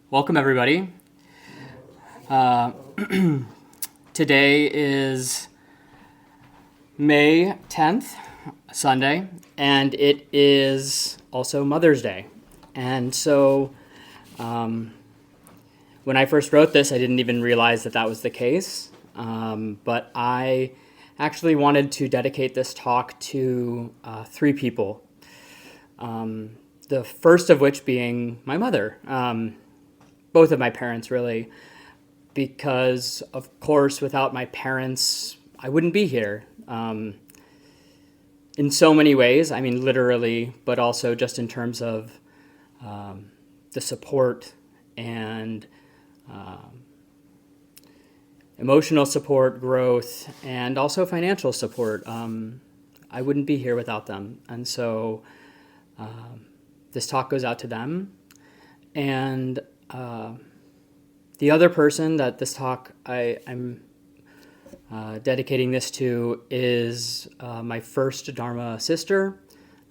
Welcome, everybody. Today is May 10th, Sunday, and it is also Mother's Day. And so when I first wrote this, I didn't even realize that was the case. But I actually wanted to dedicate this talk to three people. The first of which being my mother. Both of my parents, really, because, of course, without my parents, I wouldn't be here. In so many ways, I mean, literally, but also just in terms of the support and emotional support, growth, and also financial support. I wouldn't be here without them. And so this talk goes out to them. And the other person that this talk I'm dedicating this to is my first Dharma sister.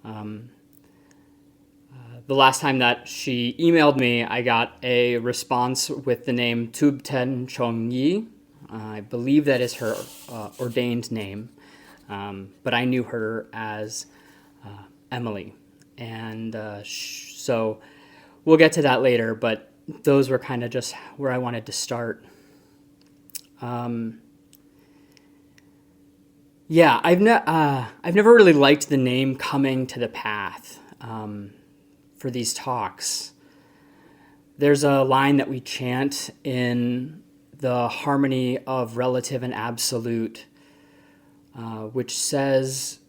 The last time that she emailed me, I got a response with the name Tubten Chong Yi. I believe that is her ordained name, but I knew her as Emily. And so we'll get to that later, but those were kind of just where I wanted to start. I've never really liked the name Coming to the Path for these talks. There's a line that we chant in the harmony of relative and absolute, which says,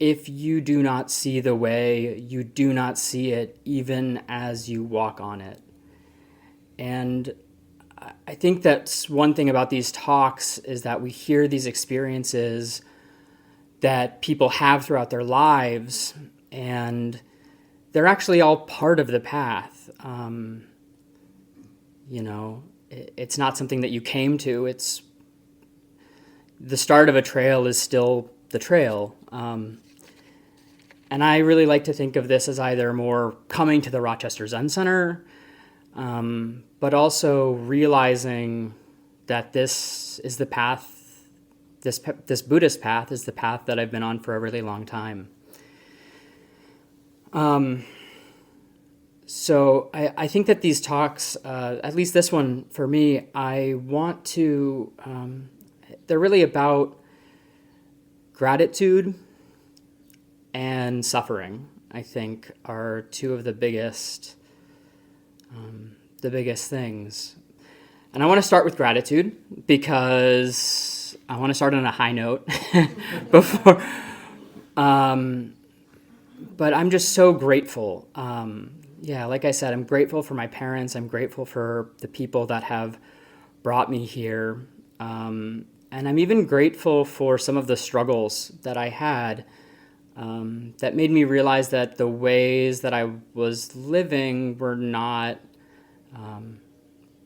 "If you do not see the way, you do not see it, even as you walk on it." And I think that's one thing about these talks is that we hear these experiences that people have throughout their lives, and they're actually all part of the path. It's not something that you came to. It's the start of a trail is still the trail. And I really like to think of this as either more coming to the Rochester Zen Center, but also realizing that this is the path, this Buddhist path is the path that I've been on for a really long time. So I think that these talks, at least this one for me, I want to, they're really about gratitude and suffering, I think, are two of the biggest things. And I want to start with gratitude because I want to start on a high note before. But I'm just so grateful. Like I said, I'm grateful for my parents. I'm grateful for the people that have brought me here. And I'm even grateful for some of the struggles that I had that made me realize that the ways that I was living were not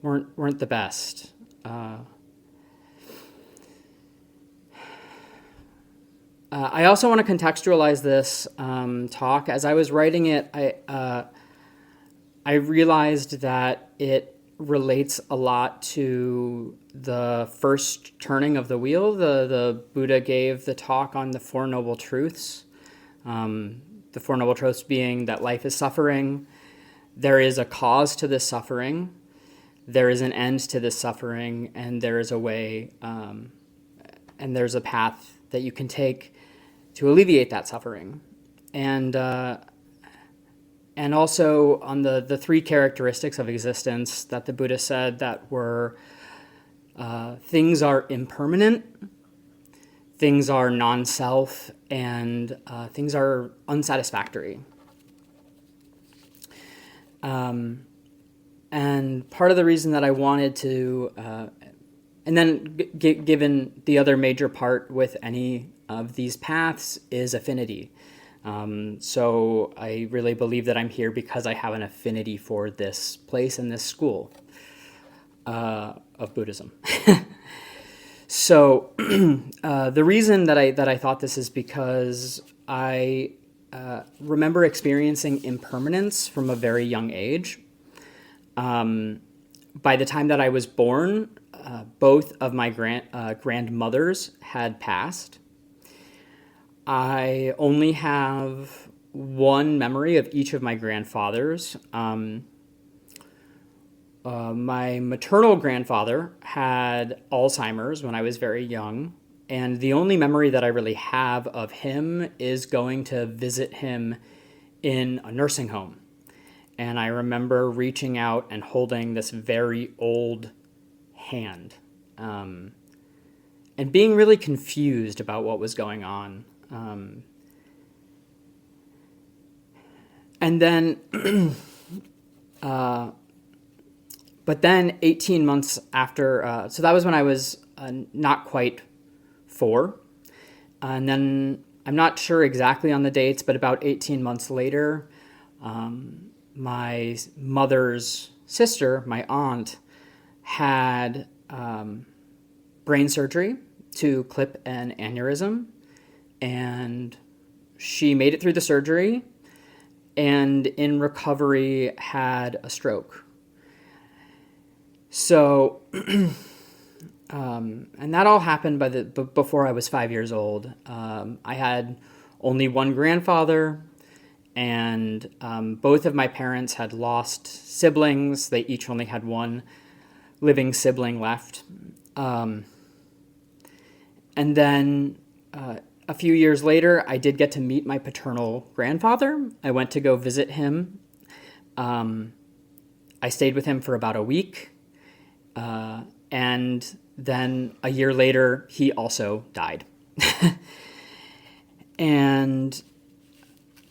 weren't the best. I also want to contextualize this talk. As I was writing it, I realized that it relates a lot to the first turning of the wheel. The Buddha gave the talk on the Four Noble Truths. The Four Noble Truths being that life is suffering. There is a cause to this suffering. There is an end to this suffering, and there is a way, and there's a path that you can take to alleviate that suffering. And also on the three characteristics of existence that the Buddha said that were things are impermanent, things are non-self, and things are unsatisfactory. And part of the reason that I wanted to, and then given the other major part with any of these paths is affinity. So I really believe that I'm here because I have an affinity for this place and this school of Buddhism. So the reason that I thought this is because I remember experiencing impermanence from a very young age. By the time that I was born, both of my grandmothers had passed. I only have one memory of each of my grandfathers. My maternal grandfather had Alzheimer's when I was very young, and the only memory that I really have of him is going to visit him in a nursing home. And I remember reaching out and holding this very old hand, and being really confused about what was going on. And then, but then 18 months after, so that was when I was not quite 4. And then I'm not sure exactly on the dates, but about 18 months later, my mother's sister, my aunt, had brain surgery to clip an aneurysm, and she made it through the surgery and in recovery had a stroke. So, and that all happened before I was 5 years old. I had only one grandfather, and both of my parents had lost siblings. They each only had one living sibling left. And then a few years later, I did get to meet my paternal grandfather. I went to go visit him. I stayed with him for about a week. And then a year later, he also died. And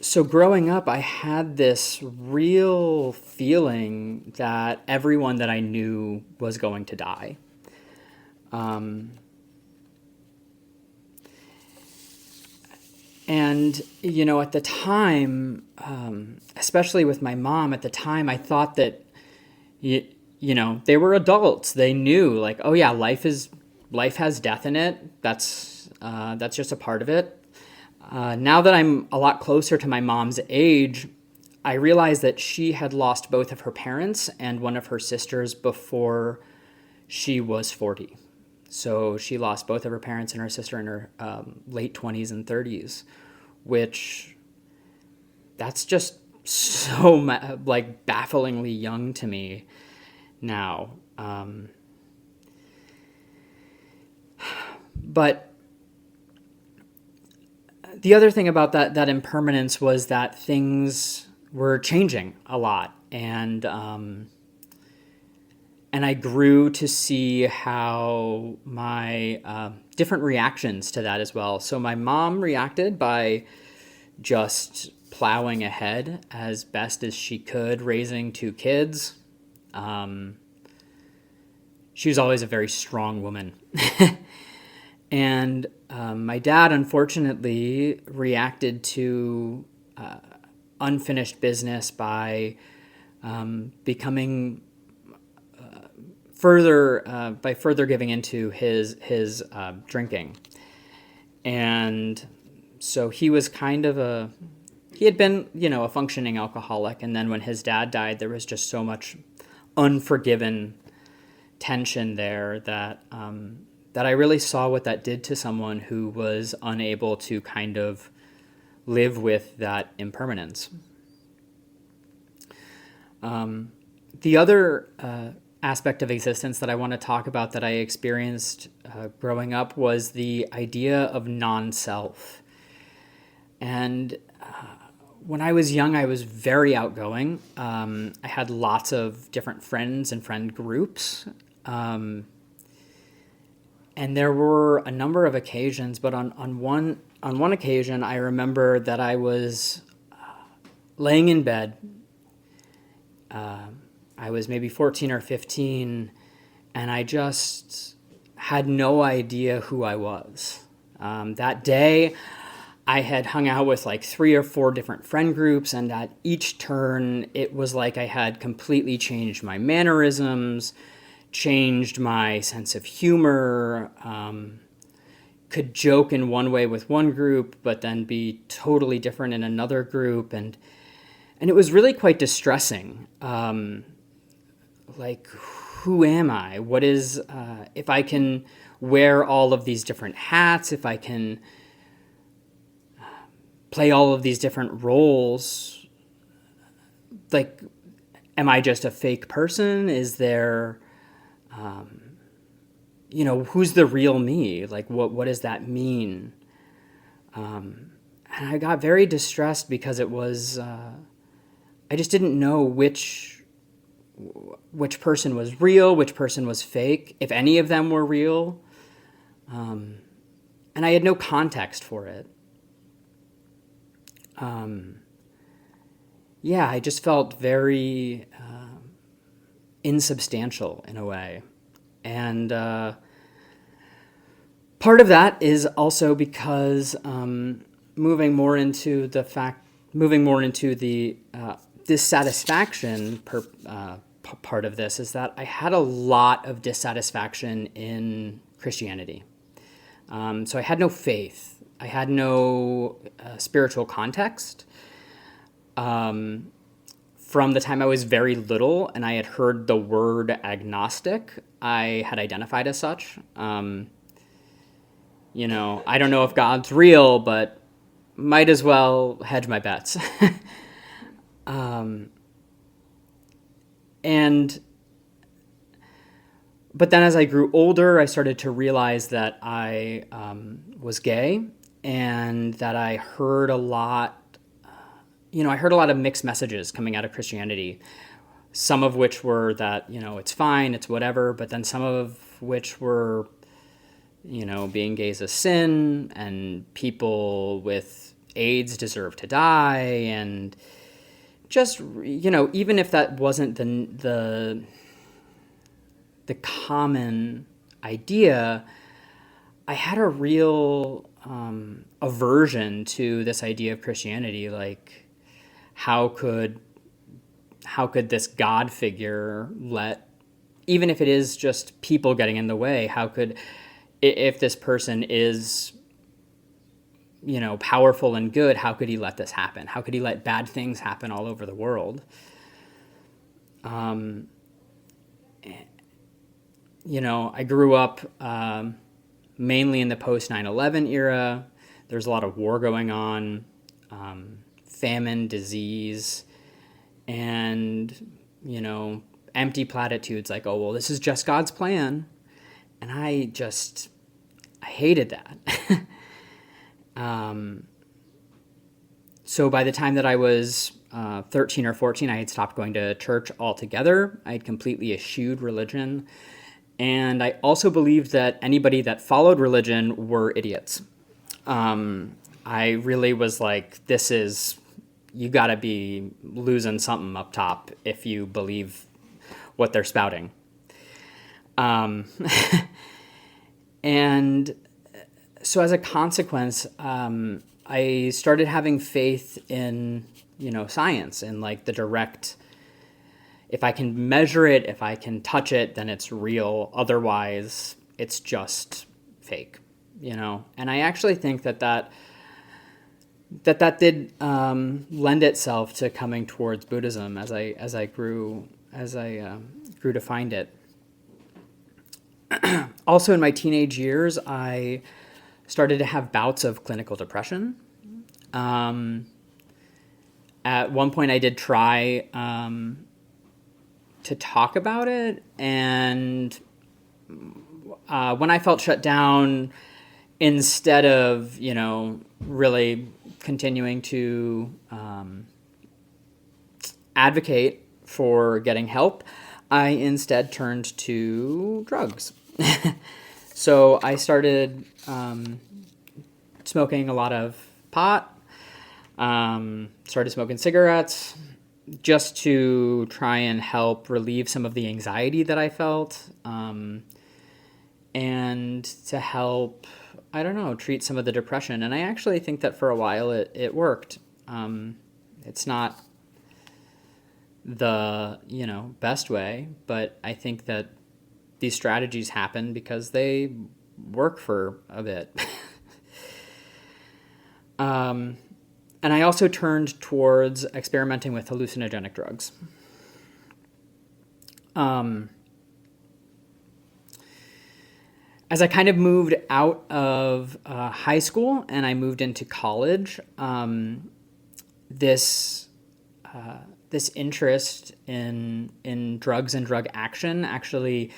so growing up, I had this real feeling that everyone that I knew was going to die. And, you know, at the time, especially with my mom, at the time, I thought that, you know, they were adults. They knew, like, oh yeah, life has death in it. That's just a part of it. Now that I'm a lot closer to my mom's age, I realized that she had lost both of her parents and one of her sisters before she was 40. So she lost both of her parents and her sister in her late 20s and 30s, which that's just so like bafflingly young to me now. But the other thing about that impermanence was that things were changing a lot, and I grew to see how my different reactions to that as well. So my mom reacted by just plowing ahead as best as she could, raising 2 kids. She was always a very strong woman. And my dad, unfortunately, reacted to unfinished business by becoming further giving into his drinking. And so he was he had been, you know, a functioning alcoholic. And then when his dad died, there was just so much unforgiven tension there that I really saw what that did to someone who was unable to kind of live with that impermanence. The other aspect of existence that I want to talk about that I experienced growing up was the idea of non-self. And when I was young, I was very outgoing. I had lots of different friends and friend groups. And there were a number of occasions, but on one occasion, I remember that I was laying in bed. I was maybe 14 or 15, and I just had no idea who I was. That day, I had hung out with like 3 or 4 different friend groups, and at each turn, it was like I had completely changed my mannerisms, changed my sense of humor, could joke in one way with one group, but then be totally different in another group. And it was really quite distressing. Like, who am I? What is, if I can wear all of these different hats, if I can play all of these different roles, like, am I just a fake person? Is there, who's the real me? Like, what does that mean? And I got very distressed because it was, I just didn't know which person was real, which person was fake, if any of them were real. And I had no context for it. I just felt very insubstantial in a way. And part of that is also because moving more into the dissatisfaction part of this is that I had a lot of dissatisfaction in Christianity. So I had no faith. I had no spiritual context. From the time I was very little and I had heard the word agnostic, I had identified as such. I don't know if God's real, but might as well hedge my bets. But then as I grew older, I started to realize that I was gay and that I heard a lot of mixed messages coming out of Christianity, some of which were that, it's fine, it's whatever, but then some of which were, being gay is a sin and people with AIDS deserve to die. And just, even if that wasn't the common idea, I had a real aversion to this idea of Christianity. Like, how could this God figure even if it is just people getting in the way, if this person is, powerful and good, how could he let this happen? How could he let bad things happen all over the world? I grew up mainly in the post 9/11 era. There's a lot of war going on, famine, disease, and, empty platitudes like, oh, well, this is just God's plan. And I hated that. So by the time that I was 13 or 14, I had stopped going to church altogether. I had completely eschewed religion. And I also believed that anybody that followed religion were idiots. I really was like, you gotta be losing something up top if you believe what they're spouting. And so as a consequence, I started having faith in, science and like the direct, if I can measure it, if I can touch it, then it's real. Otherwise, it's just fake, And I actually think that did lend itself to coming towards Buddhism as I grew to find it. Also, in my teenage years, I started to have bouts of clinical depression. At one point, I did try to talk about it, and when I felt shut down, instead of really continuing to advocate for getting help, I instead turned to drugs. So I started smoking a lot of pot, started smoking cigarettes, just to try and help relieve some of the anxiety that I felt, and to help, treat some of the depression. And I actually think that for a while it worked. It's not the, best way, but I think that these strategies happen because they work for a bit. And I also turned towards experimenting with hallucinogenic drugs. As I kind of moved out of high school and I moved into college, this interest in drugs and drug action actually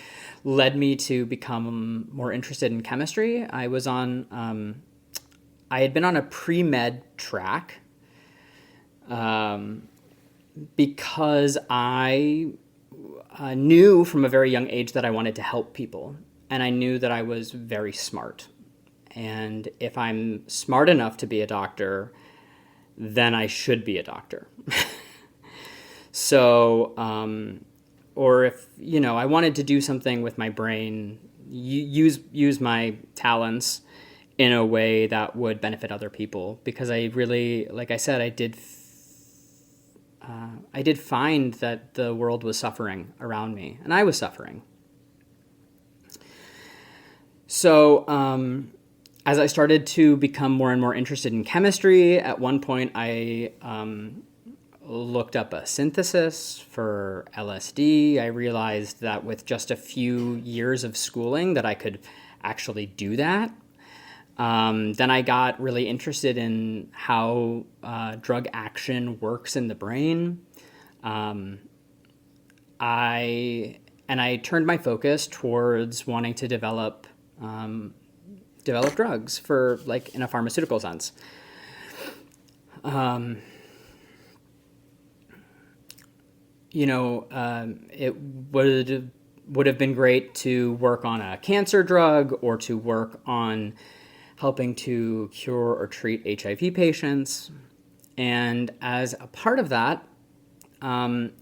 led me to become more interested in chemistry. I had been on a pre-med track because I knew from a very young age that I wanted to help people. And I knew that I was very smart. And if I'm smart enough to be a doctor, then I should be a doctor. So, or if, I wanted to do something with my brain, use my talents in a way that would benefit other people. Because I really, like I said, I did find that the world was suffering around me, and I was suffering. So as I started to become more and more interested in chemistry, at one point I looked up a synthesis for LSD. I realized that with just a few years of schooling that I could actually do that. Then I got really interested in how drug action works in the brain. I turned my focus towards wanting to develop drugs for, like, in a pharmaceutical sense. It would have been great to work on a cancer drug or to work on helping to cure or treat HIV patients. And as a part of that, in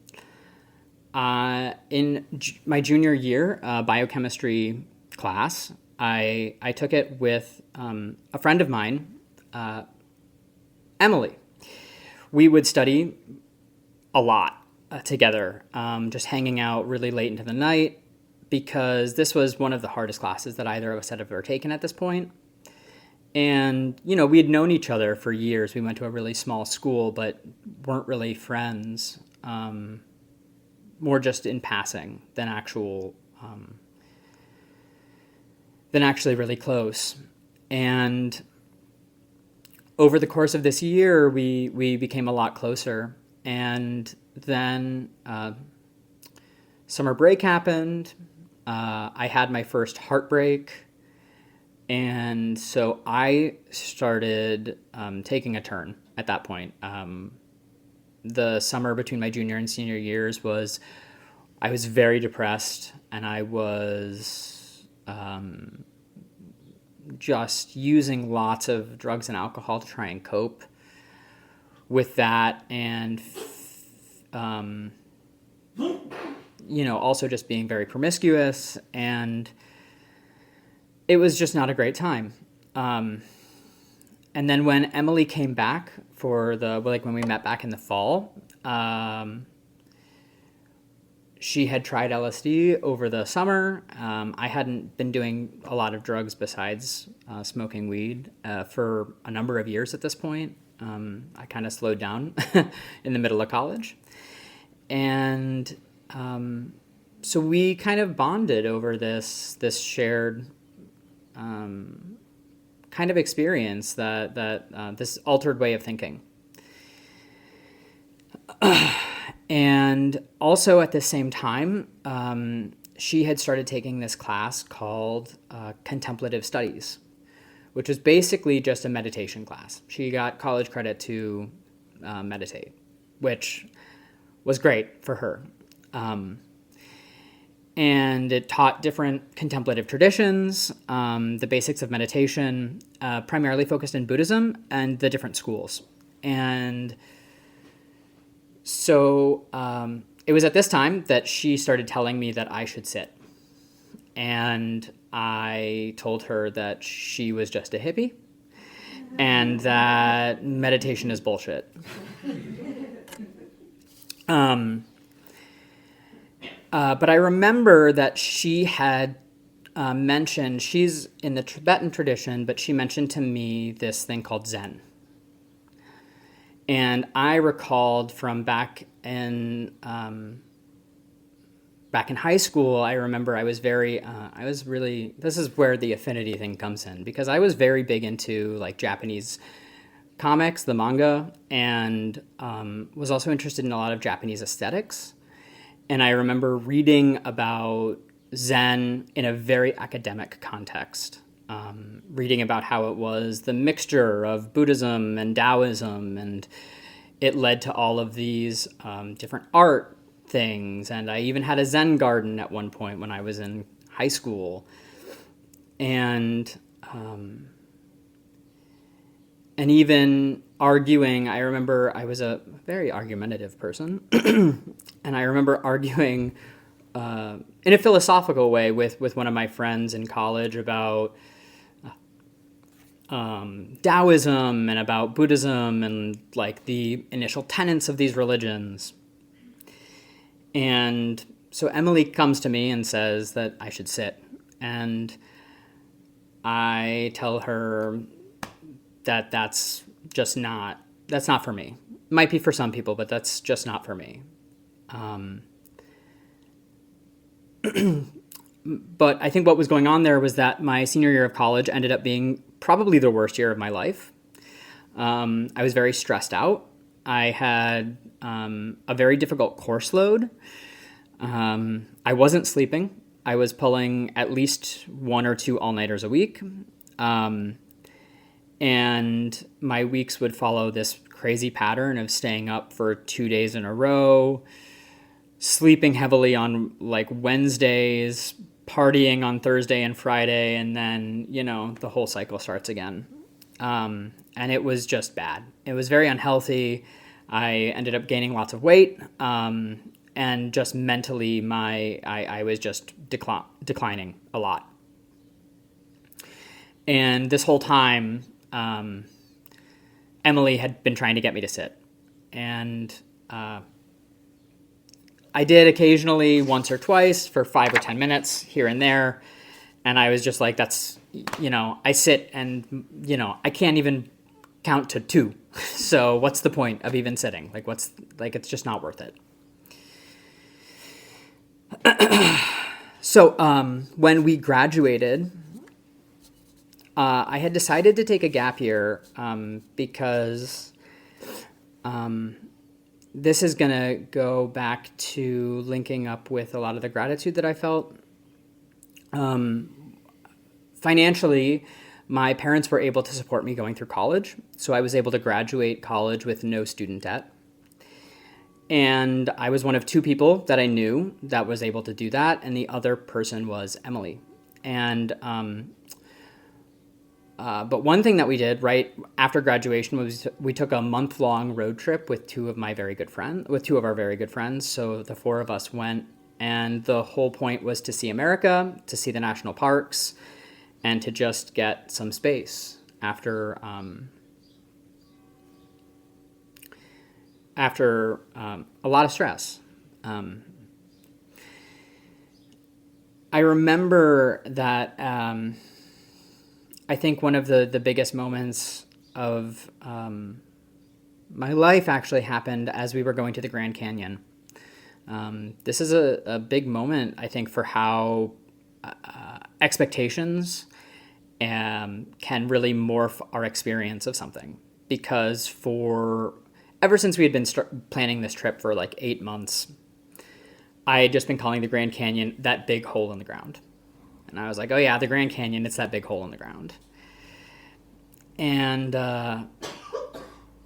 my junior year biochemistry class, I took it with a friend of mine, Emily. We would study a lot together, just hanging out really late into the night, because this was one of the hardest classes that either of us had ever taken at this point. And, we had known each other for years. We went to a really small school, but weren't really friends, more just in passing than actually really close. And over the course of this year, we became a lot closer. And then summer break happened. I had my first heartbreak. And so I started taking a turn at that point. The summer between my junior and senior years I was very depressed, and I was just using lots of drugs and alcohol to try and cope with that, and also just being very promiscuous, and it was just not a great time. And then when Emily came back when we met back in the fall, she had tried LSD over the summer. I hadn't been doing a lot of drugs besides smoking weed for a number of years at this point. I kind of slowed down in the middle of college. And so we kind of bonded over this shared kind of experience, that this altered way of thinking. And also at the same time, she had started taking this class called Contemplative Studies, which was basically just a meditation class. She got college credit to meditate, which was great for her. And it taught different contemplative traditions, the basics of meditation, primarily focused in Buddhism and the different schools. And so it was at this time that she started telling me that I should sit. And I told her that she was just a hippie and that meditation is bullshit. But I remember that she had mentioned, she's in the Tibetan tradition, but she mentioned to me this thing called Zen. And I recalled from back in high school, I remember I was really, this is where the affinity thing comes in, because I was very big into like Japanese comics, the manga, and was also interested in a lot of Japanese aesthetics. And I remember reading about Zen in a very academic context, reading about how it was the mixture of Buddhism and Taoism, and it led to all of these different art things. And I even had a Zen garden at one point when I was in high school. And even arguing, I remember I was a very argumentative person, and I remember arguing in a philosophical way with one of my friends in college about Taoism and about Buddhism and like the initial tenets of these religions. And so Emily comes to me and says that I should sit, and I tell her that that's not for me. Might be for some people, but that's just not for me. But I think what was going on there was that my senior year of college ended up being probably the worst year of my life. I was very stressed out. I had a very difficult course load. I wasn't sleeping. I was pulling at least 1 or 2 all-nighters a week. And my weeks would follow this crazy pattern of staying up for 2 days in a row, sleeping heavily on like Wednesdays, partying on Thursday and Friday, and then, the whole cycle starts again. And it was just bad. It was very unhealthy. I ended up gaining lots of weight, and just mentally I was just declining a lot. And this whole time, Emily had been trying to get me to sit. And I did occasionally, once or twice, for 5 or 10 minutes here and there. And I was just like, that's, I sit and, I can't even count to 2. So what's the point of even sitting? It's just not worth it. So when we graduated, I had decided to take a gap year because this is going to go back to linking up with a lot of the gratitude that I felt. Financially, my parents were able to support me going through college, so I was able to graduate college with no student debt. And I was one of 2 people that I knew that was able to do that, and the other person was Emily. And but one thing that we did right after graduation was we took a month-long road trip with 2 of our very good friends. So the 4 of us went, and the whole point was to see America, to see the national parks, and to just get some space after a lot of stress. I remember that I think one of the biggest moments of my life actually happened as we were going to the Grand Canyon. This is a big moment, I think, for how expectations can really morph our experience of something. Because ever since we had been planning this trip for like 8 months, I had just been calling the Grand Canyon that big hole in the ground. And I was like, oh yeah, the Grand Canyon, it's that big hole in the ground. And,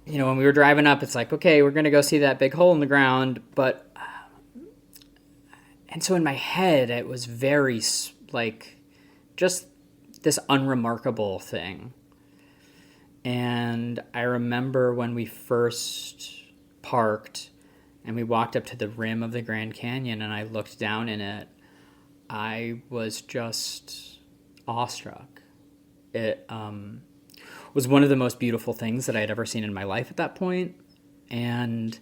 when we were driving up, it's like, okay, we're going to go see that big hole in the ground. And so in my head, it was very like just this unremarkable thing. And I remember when we first parked and we walked up to the rim of the Grand Canyon and I looked down in it, I was just awestruck. It was one of the most beautiful things that I had ever seen in my life at that point. And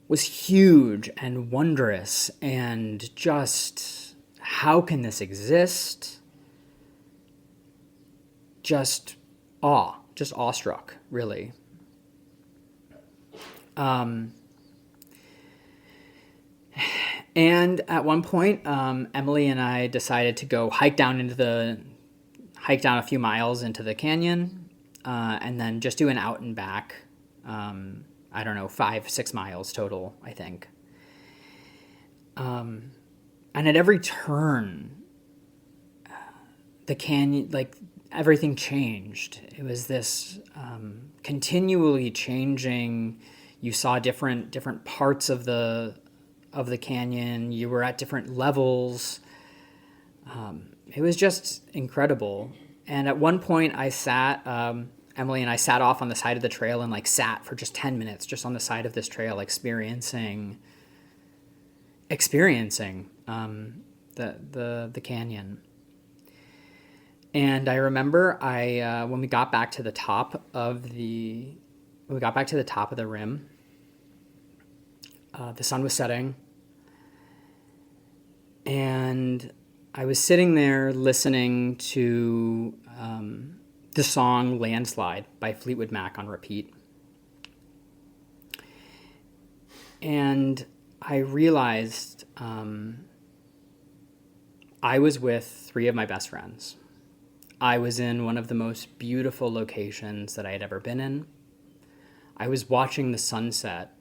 was huge and wondrous, and just, how can this exist? Just awestruck, really. And at one point, Emily and I decided to go hike down a few miles into the canyon, and then just do an out and back. I don't know, 5-6 miles total, I think. And at every turn, the canyon, like, everything changed. It was this continually changing. You saw different parts of the canyon. You were at different levels. It was just incredible. And at one point, Emily and I sat off on the side of the trail and sat for just 10 minutes, just on the side of this trail, experiencing the canyon. And I remember when we got back to the top of the rim, the sun was setting, and I was sitting there listening to the song "Landslide" by Fleetwood Mac on repeat. And I realized I was with 3 of my best friends. I was in one of the most beautiful locations that I had ever been in. I was watching the sunset.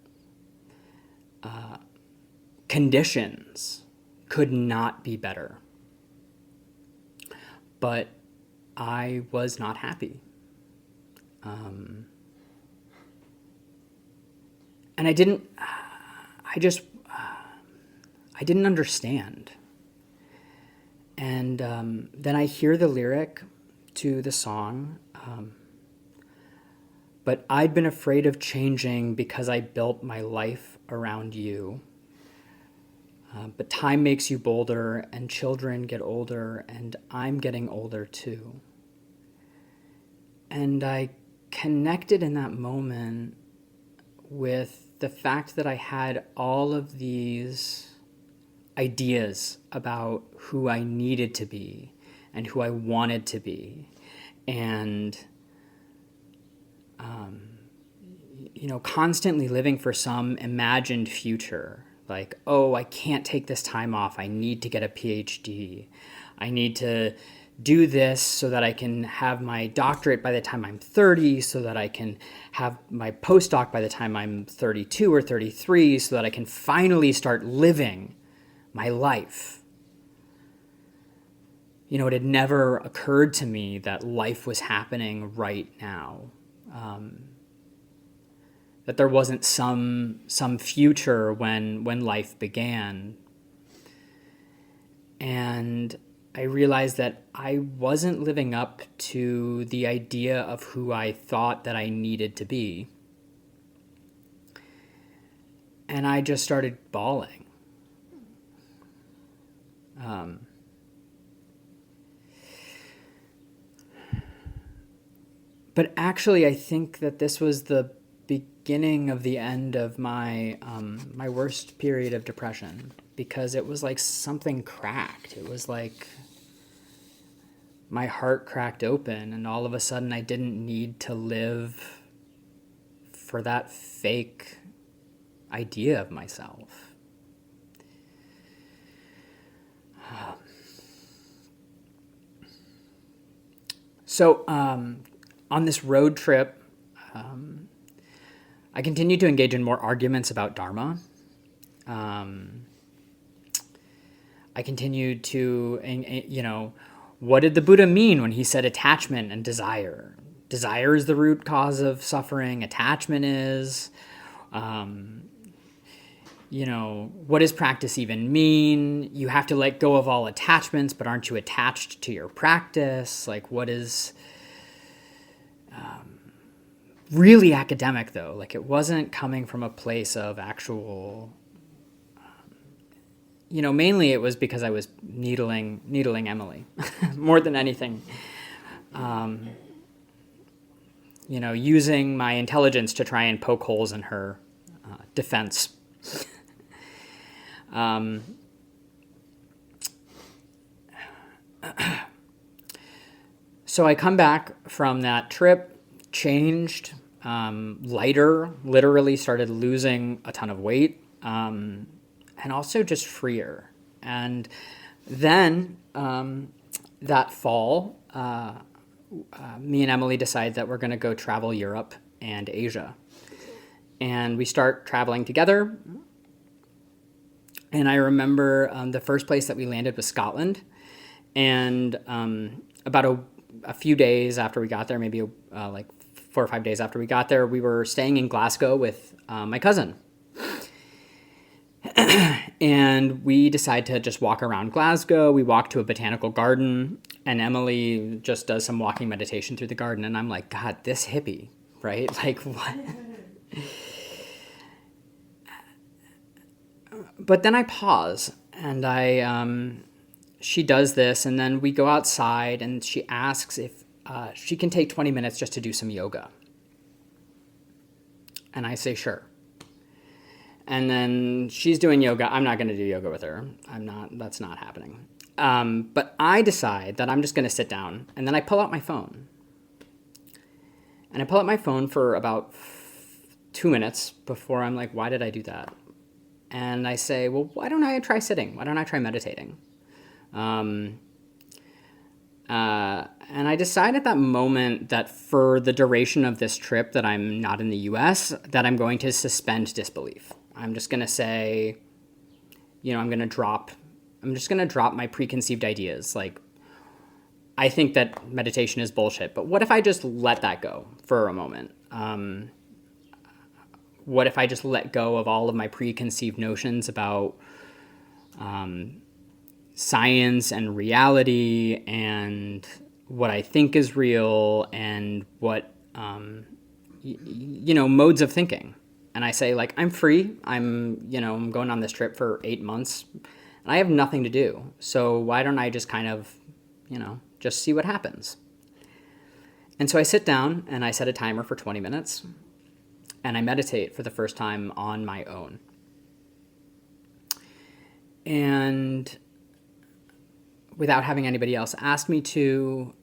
Conditions could not be better. But I was not happy. And I didn't understand. And then I hear the lyric to the song, but I'd been afraid of changing because I built my life around you. But time makes you bolder, and children get older, and I'm getting older too. And I connected in that moment with the fact that I had all of these ideas about who I needed to be and who I wanted to be. And, constantly living for some imagined future. Like, oh, I can't take this time off. I need to get a PhD. I need to do this so that I can have my doctorate by the time I'm 30, so that I can have my postdoc by the time I'm 32 or 33, so that I can finally start living my life. It had never occurred to me that life was happening right now. That there wasn't some future when life began. And I realized that I wasn't living up to the idea of who I thought that I needed to be. And I just started bawling. But actually, I think that this was the beginning of the end of my my worst period of depression, because it was like something cracked. It was like my heart cracked open, and all of a sudden I didn't need to live for that fake idea of myself. So on this road trip, I continued to engage in more arguments about Dharma. I continued to, what did the Buddha mean when he said attachment and desire? Desire is the root cause of suffering. Attachment is, what does practice even mean? You have to let go of all attachments, but aren't you attached to your practice? Like, what is... really academic, though. Like, it wasn't coming from a place of actual, mainly it was because I was needling Emily more than anything. Using my intelligence to try and poke holes in her defense. Um, so I come back from that trip, changed, lighter, literally started losing a ton of weight, and also just freer. And then that fall, me and Emily decide that we're going to go travel Europe and Asia. And we start traveling together. And I remember the first place that we landed was Scotland. And about a few days after we got there, maybe like 4 or 5 days after we got there, we were staying in Glasgow with my cousin. And we decide to just walk around Glasgow. We walk to a botanical garden, and Emily just does some walking meditation through the garden. And I'm like, God, this hippie, right? Like, what? But then I pause, and she does this, and then we go outside, and she asks if she can take 20 minutes just to do some yoga. And I say, sure. And then she's doing yoga. I'm not going to do yoga with her. That's not happening. But I decide that I'm just going to sit down, and then I pull out my phone. And I pull out my phone for about 2 minutes before I'm like, why did I do that? And I say, well, why don't I try sitting? Why don't I try meditating? And I decide at that moment that for the duration of this trip that I'm not in the US, that I'm going to suspend disbelief. I'm just going to say, I'm just going to drop my preconceived ideas. Like, I think that meditation is bullshit, but what if I just let that go for a moment? What if I just let go of all of my preconceived notions about science and reality and what I think is real and what, modes of thinking. And I say, like, I'm free. I'm going on this trip for 8 months and I have nothing to do. So why don't I just kind of, just see what happens? And so I sit down and I set a timer for 20 minutes and I meditate for the first time on my own. And without having anybody else ask me to,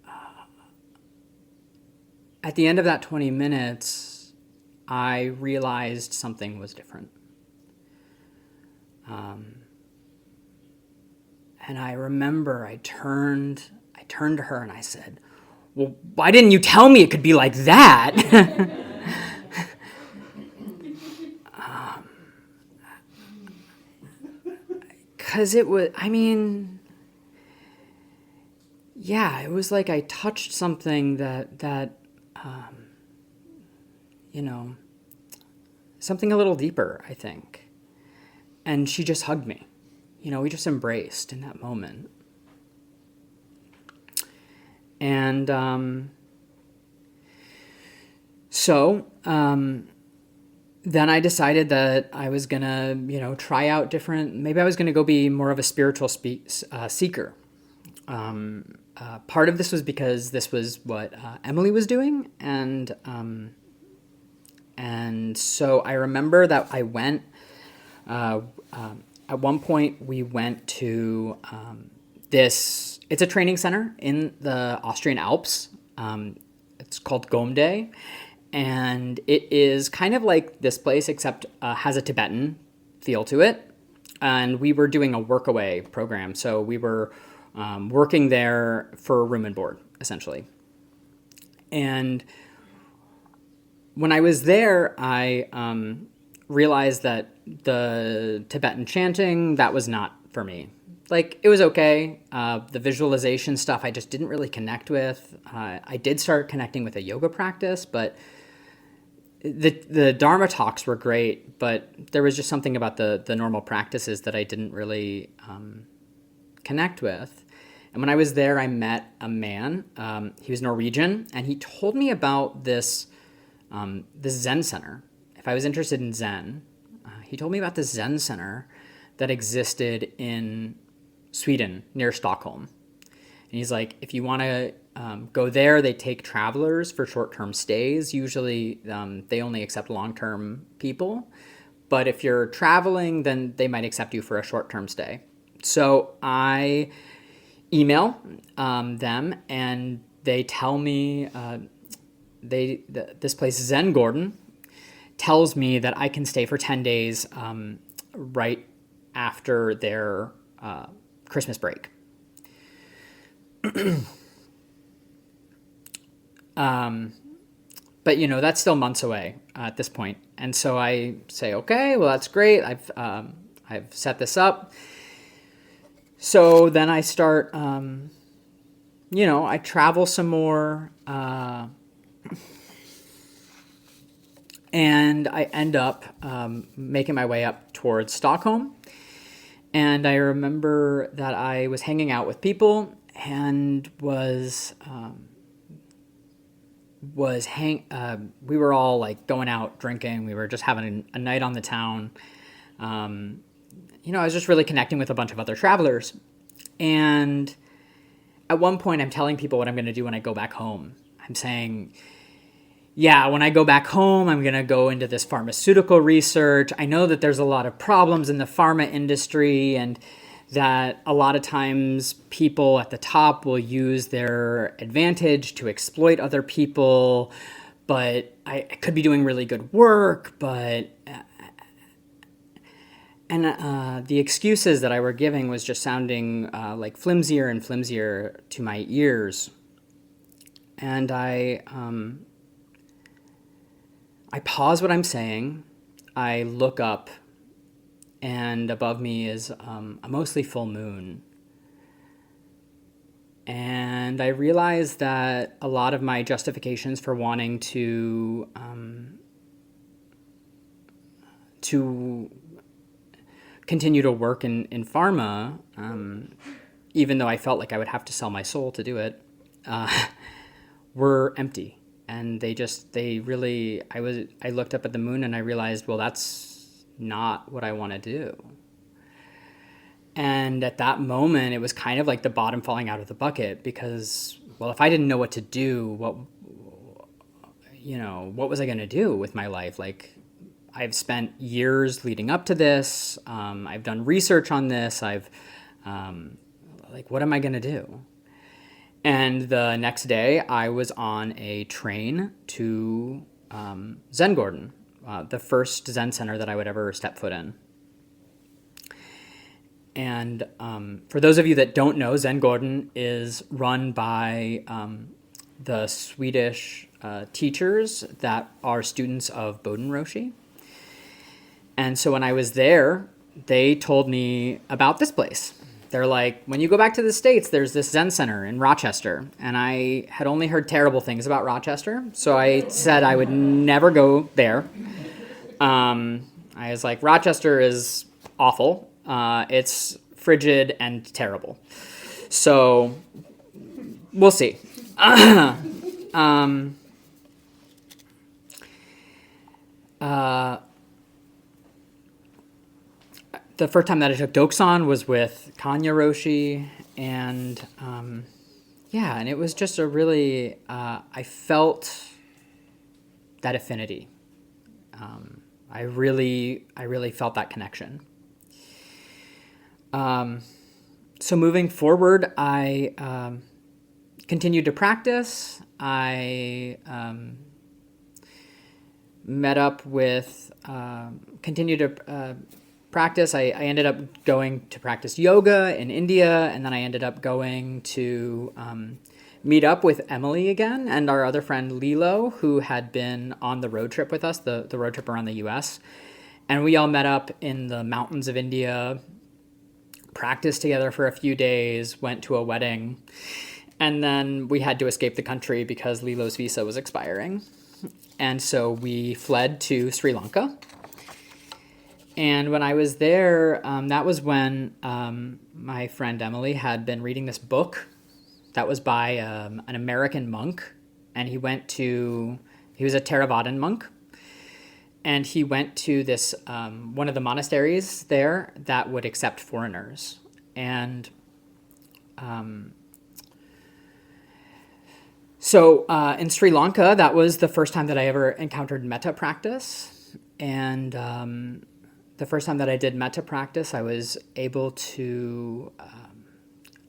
at the end of that 20 minutes, I realized something was different. And I remember I turned to her and I said, well, why didn't you tell me it could be like that? Because it was, it was like I touched something that something a little deeper, I think. And she just hugged me. We just embraced in that moment. And then I decided that I was going to, try out maybe I was going to go be more of a spiritual seeker. Part of this was because this was what Emily was doing. And so I remember that I went, at one point we went to it's a training center in the Austrian Alps. It's called Gomde. And it is kind of like this place, except has a Tibetan feel to it. And we were doing a workaway program. So we were working there for room and board, essentially. And when I was there, I realized that the Tibetan chanting, that was not for me. Like, it was okay. The visualization stuff I just didn't really connect with. I did start connecting with a yoga practice, but the Dharma talks were great, but there was just something about the normal practices that I didn't really connect with. And when I was there, I met a man. He was Norwegian, and he told me about this Zen center. If I was interested in Zen, he told me about this Zen center that existed in Sweden near Stockholm. And he's like, if you want to go there, they take travelers for short-term stays. Usually they only accept long-term people. But if you're traveling, then they might accept you for a short-term stay. So I email them, and they tell me this place, Zen Gordon, tells me that I can stay for 10 days right after their Christmas break. But that's still months away at this point. And so I say, okay, well, that's great. I've set this up. So then I start, I travel some more, and I end up making my way up towards Stockholm. And I remember that I was hanging out with people and we were all like going out drinking. We were just having a night on the town. I was just really connecting with a bunch of other travelers. And at one point, I'm telling people what I'm going to do when I go back home. I'm saying, yeah, when I go back home, I'm going to go into this pharmaceutical research. I know that there's a lot of problems in the pharma industry, and that a lot of times people at the top will use their advantage to exploit other people, but I could be doing really good work, but... And the excuses that I were giving was just sounding like flimsier and flimsier to my ears. And I pause what I'm saying. I look up, and above me is a mostly full moon. And I realize that a lot of my justifications for wanting to continue to work in pharma, even though I felt like I would have to sell my soul to do it, were empty. And I looked up at the moon and I realized, well, that's not what I want to do. And at that moment, it was kind of like the bottom falling out of the bucket, because, well, if I didn't know what to do, what was I going to do with my life? Like, I've spent years leading up to this. I've done research on this. What am I going to do? And the next day I was on a train to Zen Gordon, the first Zen center that I would ever step foot in. And for those of you that don't know, Zen Gordon is run by the Swedish teachers that are students of Bodhin Roshi. And so when I was there, they told me about this place. They're like, when you go back to the States, there's this Zen center in Rochester. And I had only heard terrible things about Rochester. So I said I would never go there. I was like, Rochester is awful. It's frigid and terrible. So we'll see. The first time that I took Doksan was with Kanya Roshi, and and it was just a really, I felt that affinity. I really felt that connection. So moving forward, I continued to practice. I met up with, continued to practice. I ended up going to practice yoga in India, and then I ended up going to meet up with Emily again and our other friend Lilo, who had been on the road trip with us, the road trip around the US. And we all met up in the mountains of India, practiced together for a few days, went to a wedding, and then we had to escape the country because Lilo's visa was expiring. And so we fled to Sri Lanka. And when I was there, that was when my friend Emily had been reading this book that was by an American monk. And he was a Theravadan monk. And he went to this, one of the monasteries there that would accept foreigners. And so in Sri Lanka, that was the first time that I ever encountered metta practice. And the first time that I did metta practice, I was able to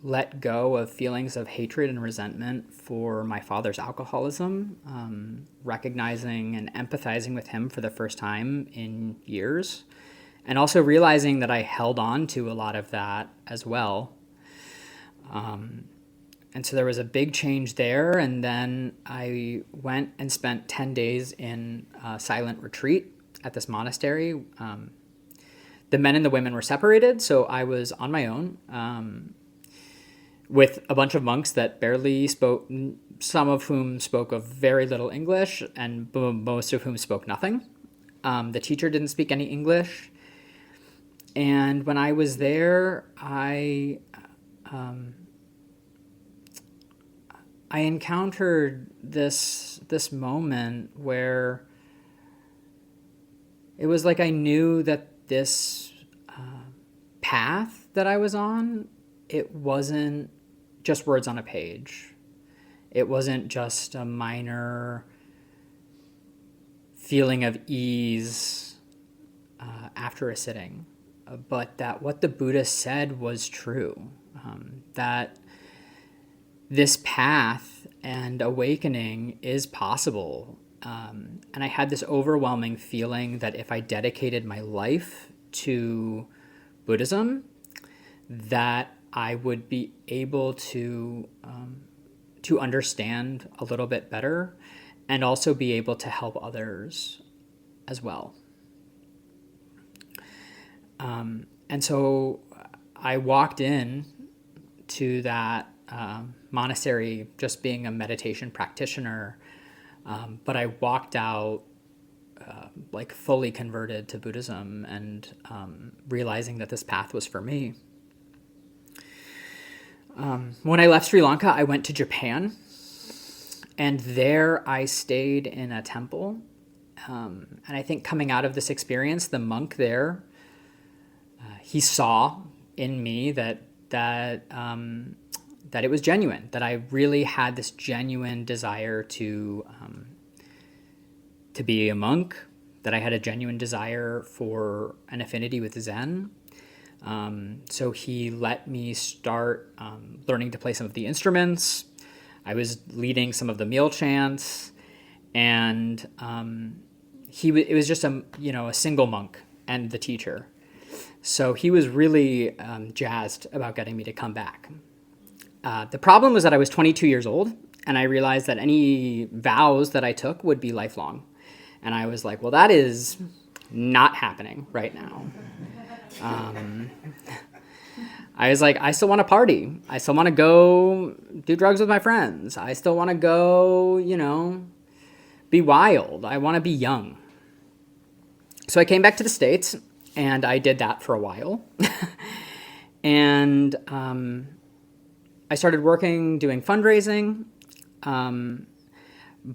let go of feelings of hatred and resentment for my father's alcoholism, recognizing and empathizing with him for the first time in years, and also realizing that I held on to a lot of that as well. And so there was a big change there, and then I went and spent 10 days in a silent retreat at this monastery. The men and the women were separated, so I was on my own with a bunch of monks that barely spoke, some of whom spoke of very little English, and most of whom spoke nothing. The teacher didn't speak any English. And when I was there, I encountered this moment where it was like I knew that this path that I was on, it wasn't just words on a page. It wasn't just a minor feeling of ease after a sitting, but that what the Buddha said was true, that this path and awakening is possible. And I had this overwhelming feeling that if I dedicated my life to Buddhism, that I would be able to understand a little bit better and also be able to help others as well. And so I walked in to that monastery just being a meditation practitioner, but I walked out like fully converted to Buddhism and realizing that this path was for me. When I left Sri Lanka, I went to Japan, and there I stayed in a temple. And I think coming out of this experience, the monk there, he saw in me that it was genuine, that I really had this genuine desire to be a monk, that I had a genuine desire for an affinity with Zen. So he let me start learning to play some of the instruments. I was leading some of the meal chants, and it was just a single monk and the teacher. So he was really jazzed about getting me to come back. The problem was that I was 22 years old, and I realized that any vows that I took would be lifelong. And I was like, well, that is not happening right now. I was like, I still want to party. I still want to go do drugs with my friends. I still want to go, be wild. I want to be young. So I came back to the States, and I did that for a while. And I started working, doing fundraising.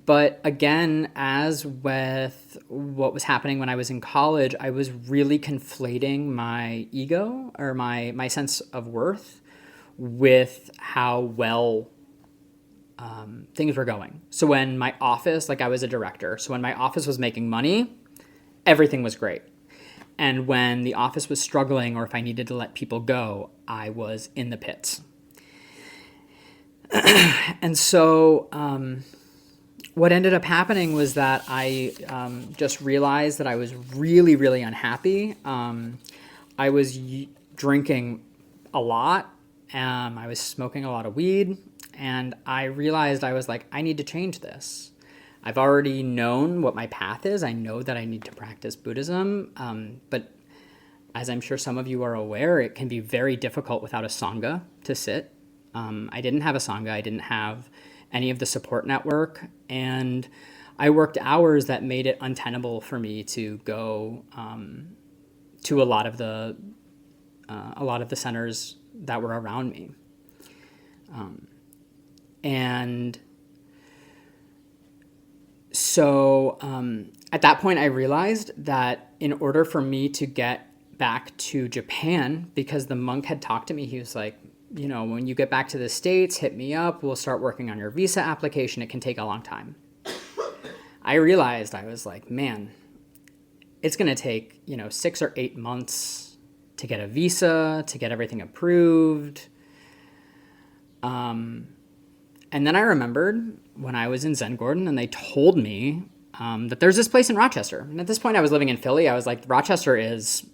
But again, as with what was happening when I was in college, I was really conflating my ego or my sense of worth with how well things were going. So when my office, I was a director, so when my office was making money, everything was great. And when the office was struggling, or if I needed to let people go, I was in the pits. And so what ended up happening was that I just realized that I was really, really unhappy. I was drinking a lot. I was smoking a lot of weed. And I realized I was like, I need to change this. I've already known what my path is. I know that I need to practice Buddhism. But as I'm sure some of you are aware, it can be very difficult without a Sangha to sit. I didn't have a Sangha. I didn't have any of the support network. And I worked hours that made it untenable for me to go to a lot of the centers that were around me. And so at that point, I realized that in order for me to get back to Japan, because the monk had talked to me, he was like, when you get back to the States, hit me up. We'll start working on your visa application. It can take a long time. I realized, I was like, man, it's going to take, 6 or 8 months to get a visa, to get everything approved. And then I remembered when I was in Zen Gordon and they told me that there's this place in Rochester. And at this point I was living in Philly. I was like, Rochester is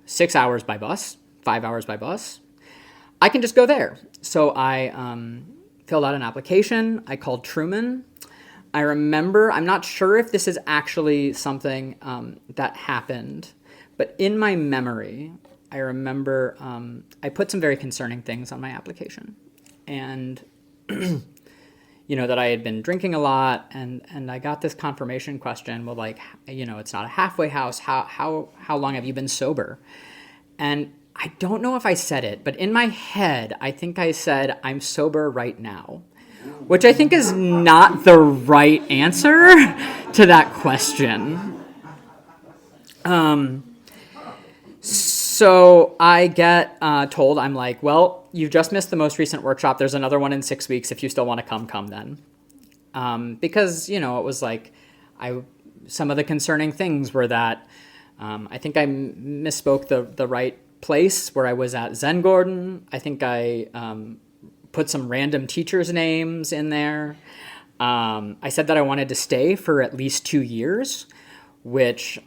6 hours by bus, 5 hours by bus. I can just go there. So I filled out an application. I called Truman. I remember, I'm not sure if this is actually something that happened, but in my memory, I remember I put some very concerning things on my application. And, that I had been drinking a lot, and I got this confirmation question, well, like, it's not a halfway house. How long have you been sober? And I don't know if I said it, but in my head, I think I said, I'm sober right now, which I think is not the right answer to that question. So I get told, I'm like, well, you just missed the most recent workshop. There's another one in 6 weeks. If you still want to come then. Because, it was like, some of the concerning things were that I think I misspoke the right place where I was at Zen Gordon. I think I put some random teachers' names in there. I said that I wanted to stay for at least 2 years, which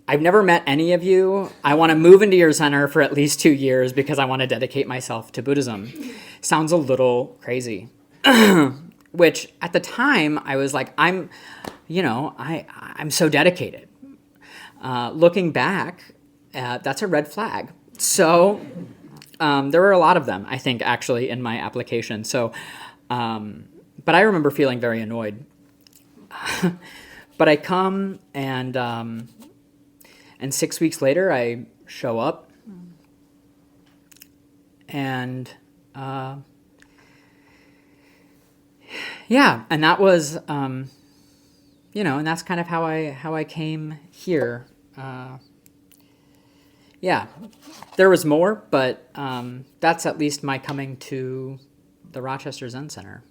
I've never met any of you. I want to move into your center for at least 2 years because I want to dedicate myself to Buddhism. Sounds a little crazy. Which at the time I was like, I'm so dedicated. Looking back, that's a red flag. So there were a lot of them, I think, actually, in my application. So, but I remember feeling very annoyed. But I come and 6 weeks later I show up and and that was and that's kind of how I came here. There was more, but that's at least my coming to the Rochester Zen Center.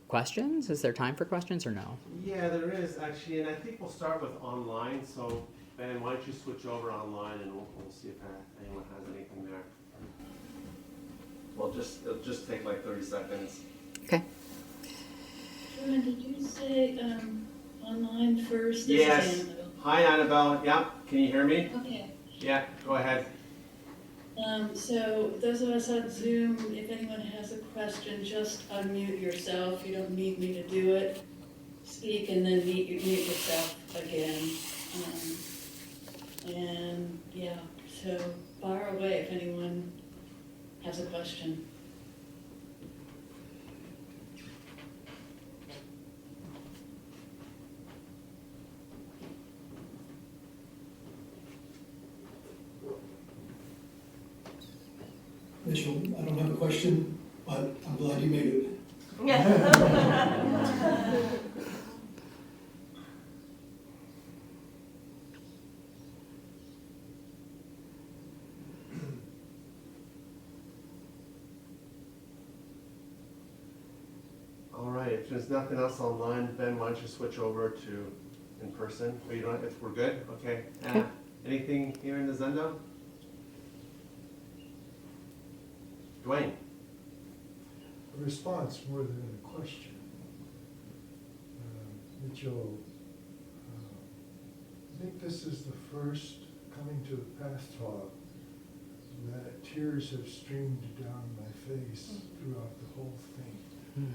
Questions? Is there time for questions or no? Yeah, there is actually, and I think we'll start with online. So Ben, why don't you switch over online and we'll see if anyone has anything there. Well, it'll just take like 30 seconds. Okay. Truman, did you say online first? Yes. Hi, Annabelle. Yeah. Can you hear me? Okay. Yeah. Go ahead. So those of us on Zoom, if anyone has a question, just unmute yourself. You don't need me to do it. Speak and then mute yourself again. So fire away if anyone has a question. Mitchell, I don't have a question, but I'm glad you made it. All right. If there's nothing else online, Ben, why don't you switch over to in person? Or you don't? If we're good, okay. Anything here in the Zendo? Dwayne. A response more than a question. Mitchell, I think this is the first coming to the path talk that tears have streamed down my face throughout the whole thing.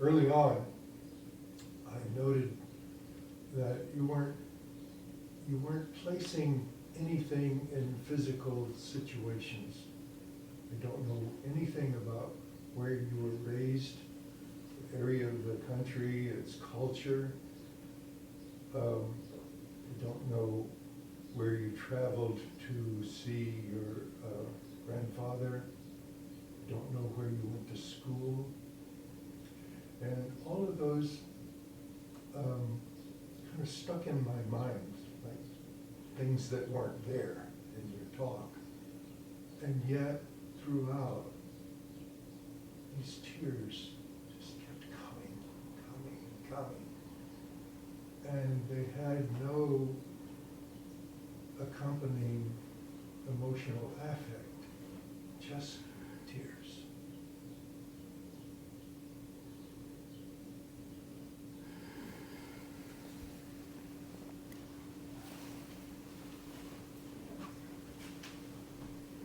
Early on, I noted that you weren't placing anything in physical situations. I don't know anything about where you were raised, the area of the country, its culture. I don't know where you traveled to see your grandfather. I don't know where you went to school. And all of those kind of stuck in my mind, like things that weren't there in your talk. And yet, throughout, these tears just kept coming. coming. And they had no accompanying emotional affect, just tears.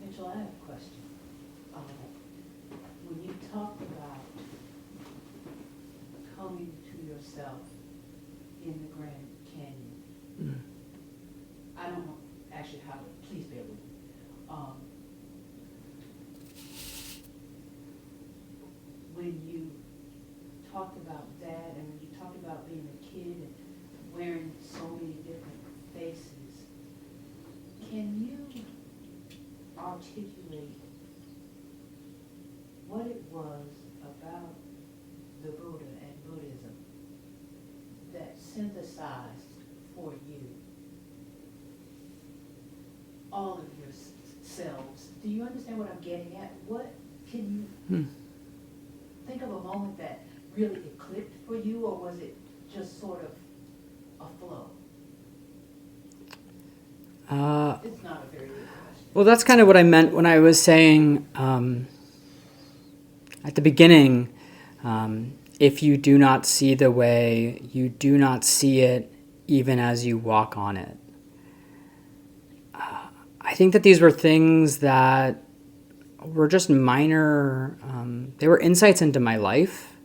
Mitchell, I have a question. When you talked about coming to yourself in the Grand Canyon, I don't know actually how to, please bear with me. When you talked about that and when you talked about being a kid and wearing so many different faces, can you articulate what it was about the Buddha and Buddhism that synthesized for you all of yourselves? Do you understand what I'm getting at? What can you think of a moment that really eclipsed for you, or was it just sort of a flow? It's not a very good question. Well, that's kind of what I meant when I was saying at the beginning, if you do not see the way, you do not see it even as you walk on it. I think that these were things that were just minor, they were insights into my life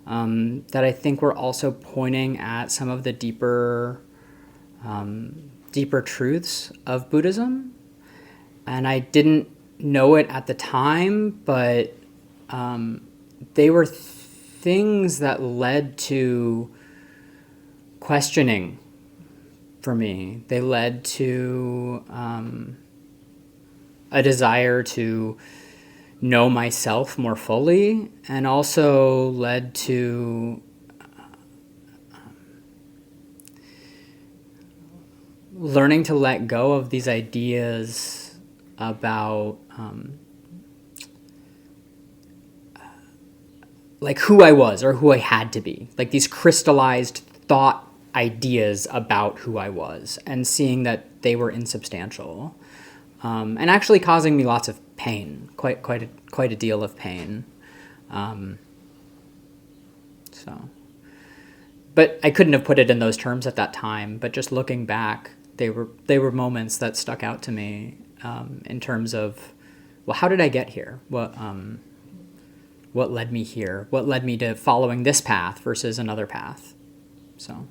that I think were also pointing at some of the deeper truths of Buddhism. And I didn't know it at the time, but they were things that led to questioning for me. They led to a desire to know myself more fully, and also led to learning to let go of these ideas about like who I was or who I had to be, like these crystallized thought ideas about who I was, and seeing that they were insubstantial, and actually causing me lots of pain, quite a deal of pain. But I couldn't have put it in those terms at that time. But just looking back, they were moments that stuck out to me in terms of, well, how did I get here? What led me here? What led me to following this path versus another path? So.